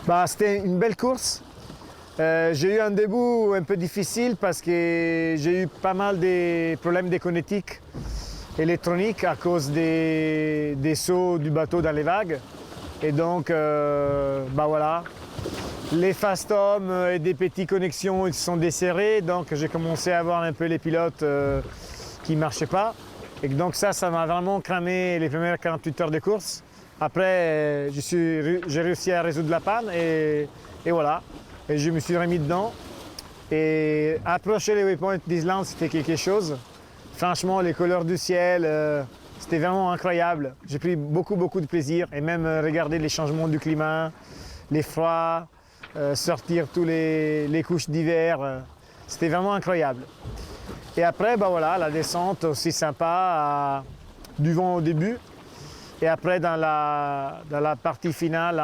Bah, c'était une belle course. J'ai eu un début un peu difficile parce que j'ai eu pas mal de problèmes de connectique électronique à cause des sauts du bateau dans les vagues. Et donc, bah voilà, les fast-home et des petites connexions ils se sont desserrés. Donc j'ai commencé à avoir un peu les pilotes qui ne marchaient pas. Et donc ça m'a vraiment cramé les premières 48 heures de course. Après, j'ai réussi à résoudre la panne et voilà. Et je me suis remis dedans. Et approcher les waypoints d'Islande, c'était quelque chose. Franchement, les couleurs du ciel, c'était vraiment incroyable. J'ai pris beaucoup de plaisir. Et même regarder les changements du climat, les froids, sortir tous les couches d'hiver, c'était vraiment incroyable. Et après, bah voilà, la descente aussi sympa, du vent au début. Et après, dans la partie finale,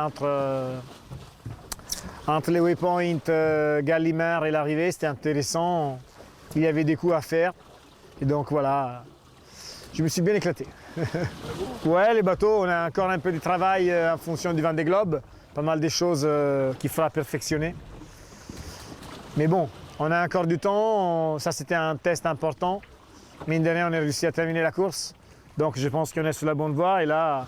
entre les waypoints Gallimard et l'arrivée, c'était intéressant. Il y avait des coups à faire. Et donc voilà, je me suis bien éclaté. Ouais, les bateaux, on a encore un peu de travail en fonction du Vendée Globe. Pas mal de choses qu'il faudra perfectionner. Mais bon, on a encore du temps. Ça, c'était un test important. Mine de rien, on a réussi à terminer la course. Donc je pense qu'on est sur la bonne voie. Et là,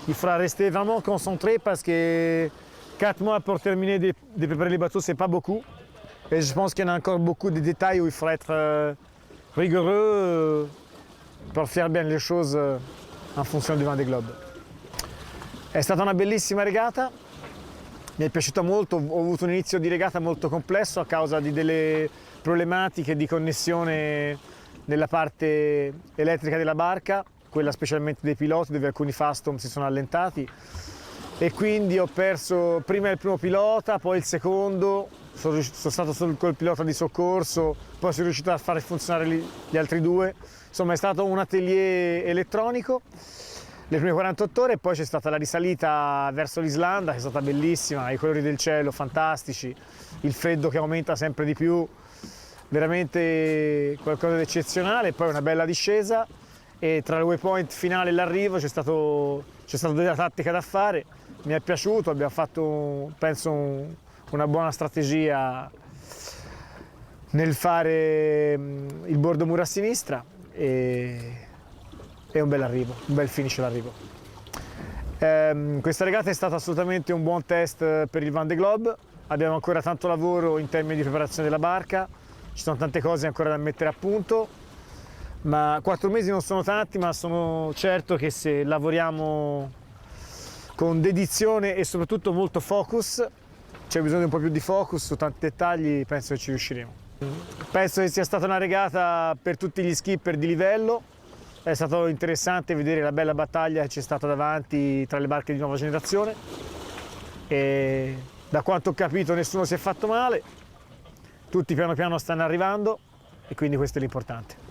il faudra rester vraiment concentré parce que 4 mois pour terminer de préparer les bateaux, c'est pas beaucoup. Et je pense qu'il y en a encore beaucoup de détails où il faudra être rigoureux per fare bene le choses in funzione di Vendée Globe. È stata una bellissima regata, mi è piaciuta molto, ho avuto un inizio di regata molto complesso a causa di delle problematiche di connessione nella parte elettrica della barca, quella specialmente dei piloti dove alcuni fastом si sono allentati e quindi ho perso prima il primo pilota, poi il secondo, sono stato solo col pilota di soccorso, poi sono riuscito a fare funzionare gli altri due. Insomma è stato un atelier elettronico le prime 48 ore e poi c'è stata la risalita verso l'Islanda che è stata bellissima, i colori del cielo fantastici, il freddo che aumenta sempre di più, veramente qualcosa di eccezionale, poi una bella discesa e tra il waypoint finale e l'arrivo c'è stata della tattica da fare, mi è piaciuto, abbiamo fatto penso una buona strategia nel fare il bordo muro a sinistra e un bel arrivo, un bel finish all'arrivo. Questa regata è stata assolutamente un buon test per il Vendée Globe, abbiamo ancora tanto lavoro in termini di preparazione della barca, ci sono tante cose ancora da mettere a punto, ma 4 mesi non sono tanti, ma sono certo che se lavoriamo con dedizione e soprattutto molto focus, c'è bisogno di un po' più di focus su tanti dettagli, penso che ci riusciremo. Penso che sia stata una regata per tutti gli skipper di livello, è stato interessante vedere la bella battaglia che c'è stata davanti tra le barche di nuova generazione e da quanto ho capito nessuno si è fatto male, tutti piano piano stanno arrivando e quindi questo è l'importante.